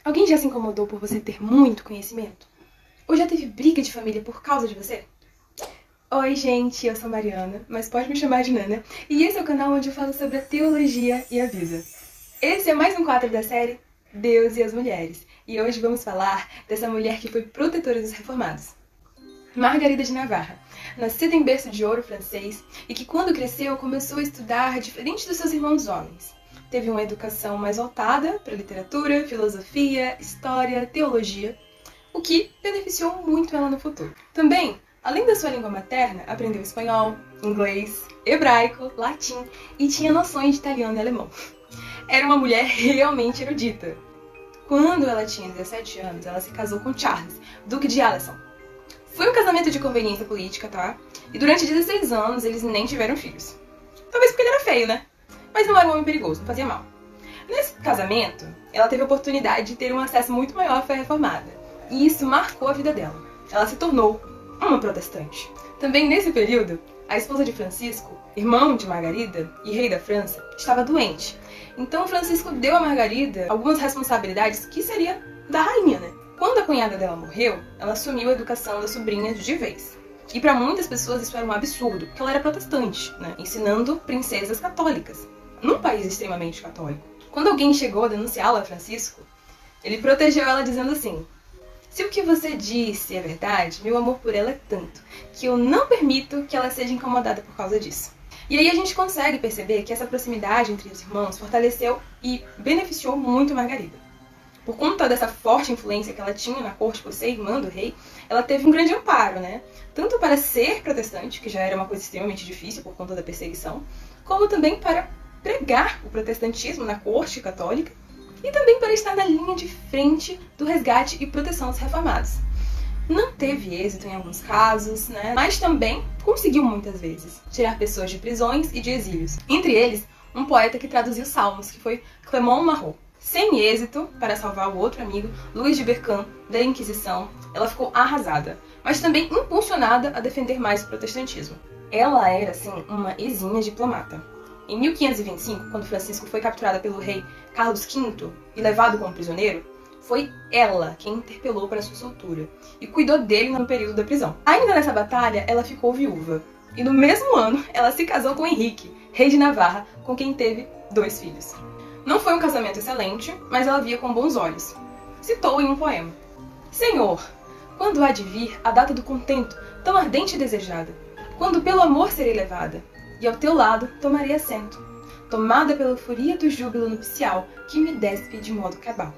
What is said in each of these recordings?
Alguém já se incomodou por você ter muito conhecimento? Ou já teve briga de família por causa de você? Oi, gente, eu sou Mariana, mas pode me chamar de Nana, e esse é o canal onde eu falo sobre a teologia e a vida. Esse é mais um quadro da série Deus e as Mulheres, e hoje vamos falar dessa mulher que foi protetora dos reformados. Margarida de Navarra, nascida em berço de ouro francês e que quando cresceu começou a estudar diferente dos seus irmãos homens. Teve uma educação mais voltada para literatura, filosofia, história, teologia, o que beneficiou muito ela no futuro. Também, além da sua língua materna, aprendeu espanhol, inglês, hebraico, latim e tinha noções de italiano e alemão. Era uma mulher realmente erudita. Quando ela tinha 17 anos, ela se casou com Charles, duque de Alençon. Foi um casamento de conveniência política, tá? E durante 16 anos eles nem tiveram filhos. Talvez porque ele era feio, né? Mas não era um homem perigoso, não fazia mal. Nesse casamento, ela teve a oportunidade de ter um acesso muito maior à fé reformada. E isso marcou a vida dela. Ela se tornou uma protestante. Também nesse período, a esposa de Francisco, irmão de Margarida e rei da França, estava doente. Então Francisco deu a Margarida algumas responsabilidades que seria da rainha, né? Quando a cunhada dela morreu, ela assumiu a educação das sobrinhas de vez. E para muitas pessoas isso era um absurdo, porque ela era protestante, né? Ensinando princesas católicas, num país extremamente católico. Quando alguém chegou a denunciá-la a Francisco, ele protegeu ela dizendo assim: se o que você disse é verdade, meu amor por ela é tanto, que eu não permito que ela seja incomodada por causa disso. E aí a gente consegue perceber que essa proximidade entre os irmãos fortaleceu e beneficiou muito Margarida. Por conta dessa forte influência que ela tinha na corte por ser irmã do rei, ela teve um grande amparo, né? Tanto para ser protestante, que já era uma coisa extremamente difícil por conta da perseguição, como também para pregar o protestantismo na corte católica e também para estar na linha de frente do resgate e proteção dos reformados. Não teve êxito em alguns casos, né? Mas também conseguiu muitas vezes tirar pessoas de prisões e de exílios. Entre eles, um poeta que traduziu salmos, que foi Clément Marot. Sem êxito para salvar o outro amigo, Luís de Bercam, da Inquisição, ela ficou arrasada, mas também impulsionada a defender mais o protestantismo. Ela era, assim, uma exímia diplomata. Em 1525, quando Francisco foi capturada pelo rei Carlos V e levado como prisioneiro, foi ela quem interpelou para sua soltura e cuidou dele no período da prisão. Ainda nessa batalha, ela ficou viúva. E no mesmo ano, ela se casou com Henrique, rei de Navarra, com quem teve 2 filhos. Não foi um casamento excelente, mas ela via com bons olhos. Citou em um poema: Senhor, quando há de vir a data do contento, tão ardente e desejada, quando pelo amor serei levada, e ao teu lado tomarei assento, tomada pela euforia do júbilo nupcial que me despe de modo cabal.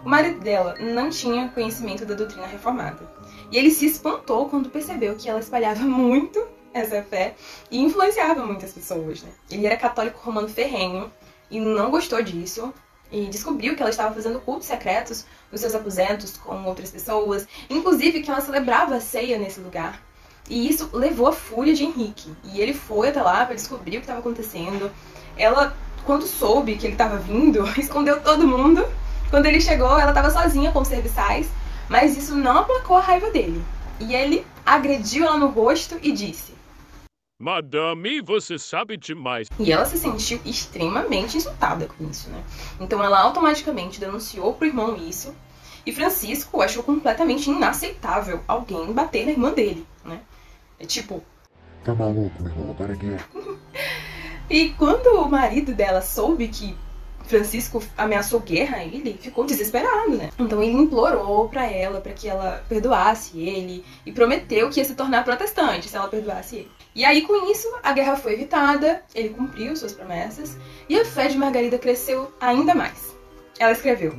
O marido dela não tinha conhecimento da doutrina reformada, e ele se espantou quando percebeu que ela espalhava muito essa fé e influenciava muitas pessoas, né? Ele era católico romano ferrenho, e não gostou disso, e descobriu que ela estava fazendo cultos secretos nos seus aposentos com outras pessoas, inclusive que ela celebrava a ceia nesse lugar. E isso levou a fúria de Henrique, e ele foi até lá para descobrir o que estava acontecendo. Ela, quando soube que ele estava vindo, escondeu todo mundo. Quando ele chegou, ela estava sozinha com os serviçais, mas isso não aplacou a raiva dele. E ele agrediu ela no rosto e disse: Madame, você sabe demais. E ela se sentiu extremamente insultada com isso, né? Então ela automaticamente denunciou pro irmão isso, e Francisco achou completamente inaceitável alguém bater na irmã dele, né? É tipo... Tá maluco, meu irmão? Para aqui. E quando o marido dela soube que Francisco ameaçou guerra a ele, ficou desesperado, né? Então ele implorou pra ela, pra que ela perdoasse ele, e prometeu que ia se tornar protestante se ela perdoasse ele. E aí, com isso, a guerra foi evitada, ele cumpriu suas promessas, e a fé de Margarida cresceu ainda mais. Ela escreveu: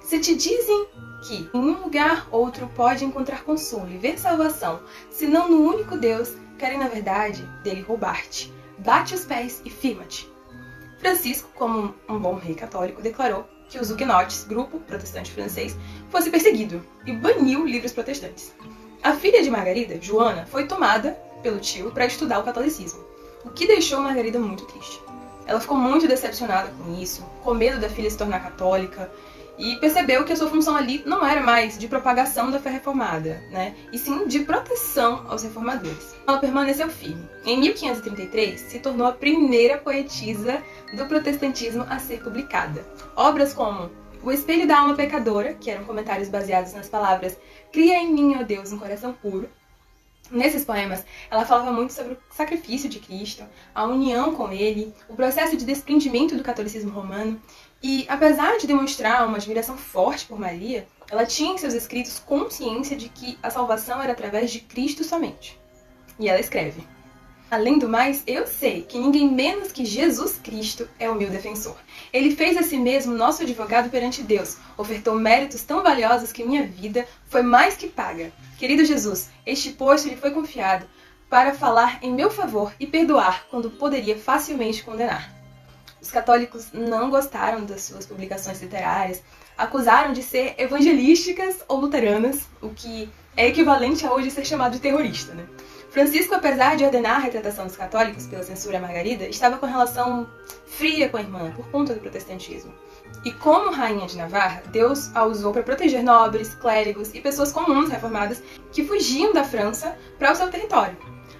se te dizem que em um lugar outro pode encontrar consolo e ver salvação, senão no único Deus, querem na verdade dele roubar-te. Bate os pés e firma-te. Francisco, como um bom rei católico, declarou que os huguenotes, grupo protestante francês, fosse perseguido e baniu livros protestantes. A filha de Margarida, Joana, foi tomada pelo tio para estudar o catolicismo, o que deixou Margarida muito triste. Ela ficou muito decepcionada com isso, com medo da filha se tornar católica, e percebeu que a sua função ali não era mais de propagação da fé reformada, né? E sim de proteção aos reformadores. Ela permaneceu firme. Em 1533, se tornou a primeira poetisa do protestantismo a ser publicada. Obras como O Espelho da Alma Pecadora, que eram comentários baseados nas palavras "Cria em mim, ó Deus, um coração puro". Nesses poemas, ela falava muito sobre o sacrifício de Cristo, a união com ele, o processo de desprendimento do catolicismo romano, e apesar de demonstrar uma admiração forte por Maria, ela tinha em seus escritos consciência de que a salvação era através de Cristo somente. E ela escreve: "Além do mais, eu sei que ninguém menos que Jesus Cristo é o meu defensor. Ele fez a si mesmo nosso advogado perante Deus, ofertou méritos tão valiosos que minha vida foi mais que paga. Querido Jesus, este posto lhe foi confiado para falar em meu favor e perdoar quando poderia facilmente condenar." Os católicos não gostaram das suas publicações literárias, acusaram de ser evangelísticas ou luteranas, o que é equivalente a hoje ser chamado de terrorista, né? Francisco, apesar de ordenar a retratação dos católicos pela censura Margarida, estava com relação fria com a irmã por conta do protestantismo. E como rainha de Navarra, Deus a usou para proteger nobres, clérigos e pessoas comuns reformadas que fugiam da França para o seu território.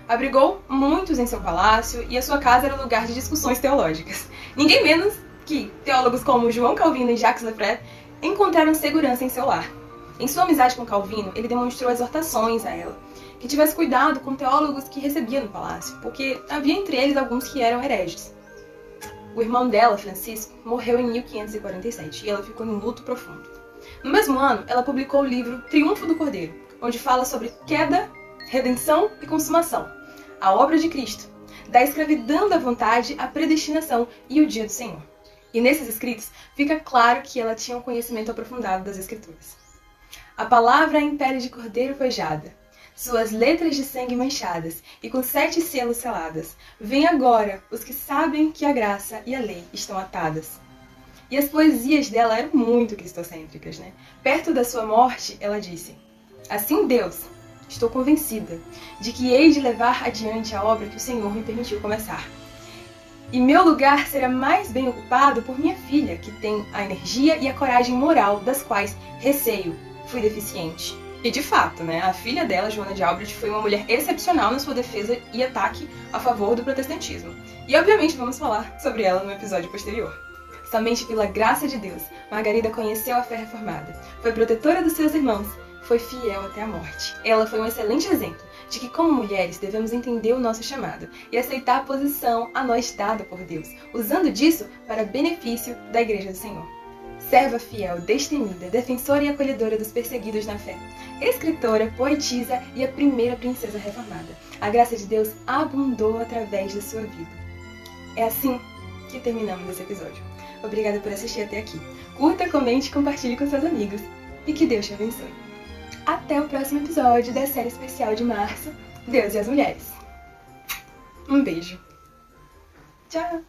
Abrigou muitos em seu palácio e a sua casa era lugar de discussões teológicas. Ninguém menos que teólogos como João Calvino e Jacques Lefebvre encontraram segurança em seu lar. Em sua amizade com Calvino, ele demonstrou exortações a ela, que tivesse cuidado com teólogos que recebia no palácio, porque havia entre eles alguns que eram hereges. O irmão dela, Francisco, morreu em 1547 e ela ficou em luto profundo. No mesmo ano, ela publicou o livro Triunfo do Cordeiro, onde fala sobre queda, redenção e consumação, a obra de Cristo, da escravidão da vontade à predestinação e o dia do Senhor. E nesses escritos fica claro que ela tinha um conhecimento aprofundado das Escrituras. A palavra em pele de cordeiro pejada, suas letras de sangue manchadas e com 7 selos seladas. Vem agora os que sabem que a graça e a lei estão atadas. E as poesias dela eram muito cristocêntricas, né? Perto da sua morte, ela disse: "Assim Deus, estou convencida de que hei de levar adiante a obra que o Senhor me permitiu começar. E meu lugar será mais bem ocupado por minha filha, que tem a energia e a coragem moral das quais, receio, fui deficiente." E de fato, né, a filha dela, Joana de Albrecht, foi uma mulher excepcional na sua defesa e ataque a favor do protestantismo. E obviamente vamos falar sobre ela no episódio posterior. Somente pela graça de Deus, Margarida conheceu a fé reformada, foi protetora dos seus irmãos, foi fiel até a morte. Ela foi um excelente exemplo de que, como mulheres, devemos entender o nosso chamado e aceitar a posição a nós dada por Deus, usando disso para benefício da Igreja do Senhor. Serva fiel, destemida, defensora e acolhedora dos perseguidos na fé, escritora, poetisa e a primeira princesa reformada. A graça de Deus abundou através da sua vida. É assim que terminamos esse episódio. Obrigada por assistir até aqui. Curta, comente e compartilhe com seus amigos. E que Deus te abençoe. Até o próximo episódio da série especial de março, Deus e as Mulheres. Um beijo. Tchau!